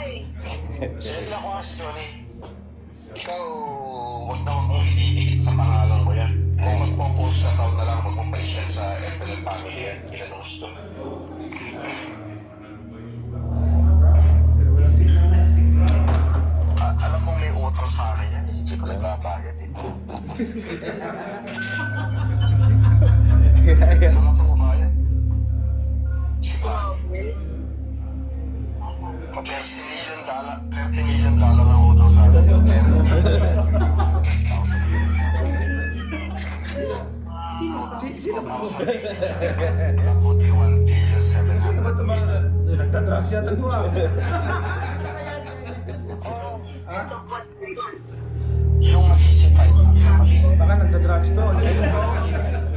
Sir, ako kasi, Johnny. Ikaw, huwag na huwag mong ididikit sa pangalan ko yan. Kung magpo-post ka tao na lang, magpo-patient sa FLL family yan. Ilan ang gusto. Alam mo may utang sa akin yan. Hindi ko nagbabayad eh. Mga pagbabayad. $30 million ang utang sa akin. Sino ba ito? $41 billion, Sino ba ito mga nagtatrax yata ito ah? Yung masisipay. Baka nagtatrax to.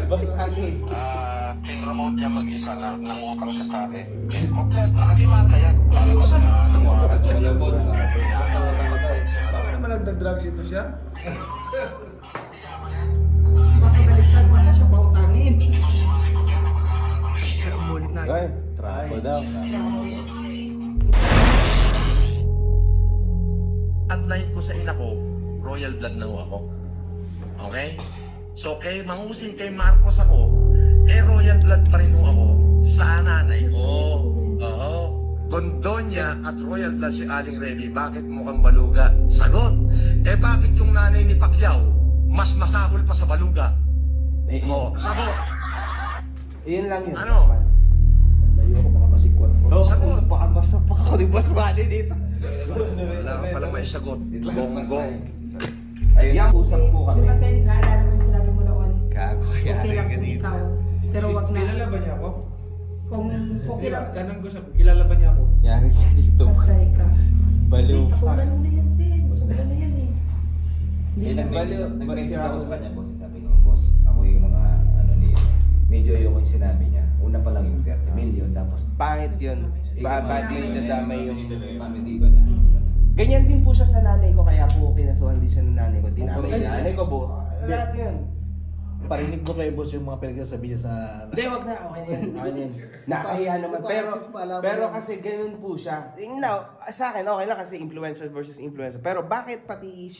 Bakit hangin? Pinromote niya mag-isa na nangutang siya sa akin. Kompleto, nakadimanda yan. Para ko sa nanguwaran. Wala boss. Baka naman nagtatrax ito siya? Baka baliktad mo na siya pautangin. Ay, trabo daw. At night ko sa ina ko, royal blood na ho ako. Okay? So kay mangusing kay Marcos ako, royal blood pa rin ho ako sa nanay ko. Oo. Gondonya at royal blood si Aling Remy. Bakit mukhang baluga? Sagot! Bakit yung nanay ni Pacquiao mas masahol pa sa baluga? Sagot! Iyon lang yun. Ano? Layo ako baka masikwan ko. Oo, baka masapak ako ni Boss Manny dito. Wala ka pala may sagot. Gonggong. Ayun, usap po Di kami. ba, Sen, naalala mo yung sinabi mo noon? Gago, kaya Okay lang ka kung dito. ikaw. Pero wag na. Kilala ba niya ako? Kung okay lang, Tanong ko sa kilala ba niya ako? Yari ka dito. patay ka. Baliw Sen, ka. takulan mo na yan, Sen. Gusto na yan eh. Hindi na. Nag-message ako sa kanya, boss. Sabi ko, boss, ako yung mga, medyo ayoko yung sinabi niya. Una pa lang yung 30 million, tapos, Pangit yun. Bad yung nadamay yung... mami, di ba na? Ganyan din po siya sa nanay ko, kaya po kinasuhan din siya ng nanay ko. Dinamay yung nanay ko po. Lahat yun. Parinig ko kay boss yung mga pinagsasabi niya sa... Hindi, wag na. Okay na yun. Okay na yun. Nakahiya naman. Pero kasi ganun po siya. Now, sa akin, okay lang kasi influencer versus influencer. Pero bakit pati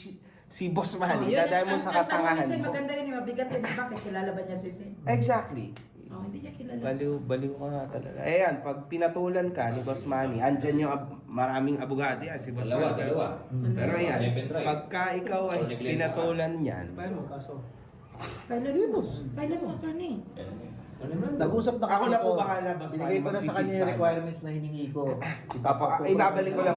si Boss Manny, dadaya mo sa katangahan Sen, mo? maganda yun, mabigat yun. Bakit kilala ba niya si Sen? Exactly. Oh, hindi niya kilala. Baliw ka nga talaga. Ayan, pag pinatulan ka ni Boss Manny, andyan yung maraming abogado yan, si Boss Manny. Dalawa. Pero ayan, Left and right. pagka ikaw ay pinatulan yan, Paano kaso? Kailan mo, boss? Kailan mo, attorney? Nag-usap na Ako na po dito. bahala, Boss Binigay ko Manny, na sa kanya mag-defeat yung sa requirements na hiningi ko. ibabalik ko lang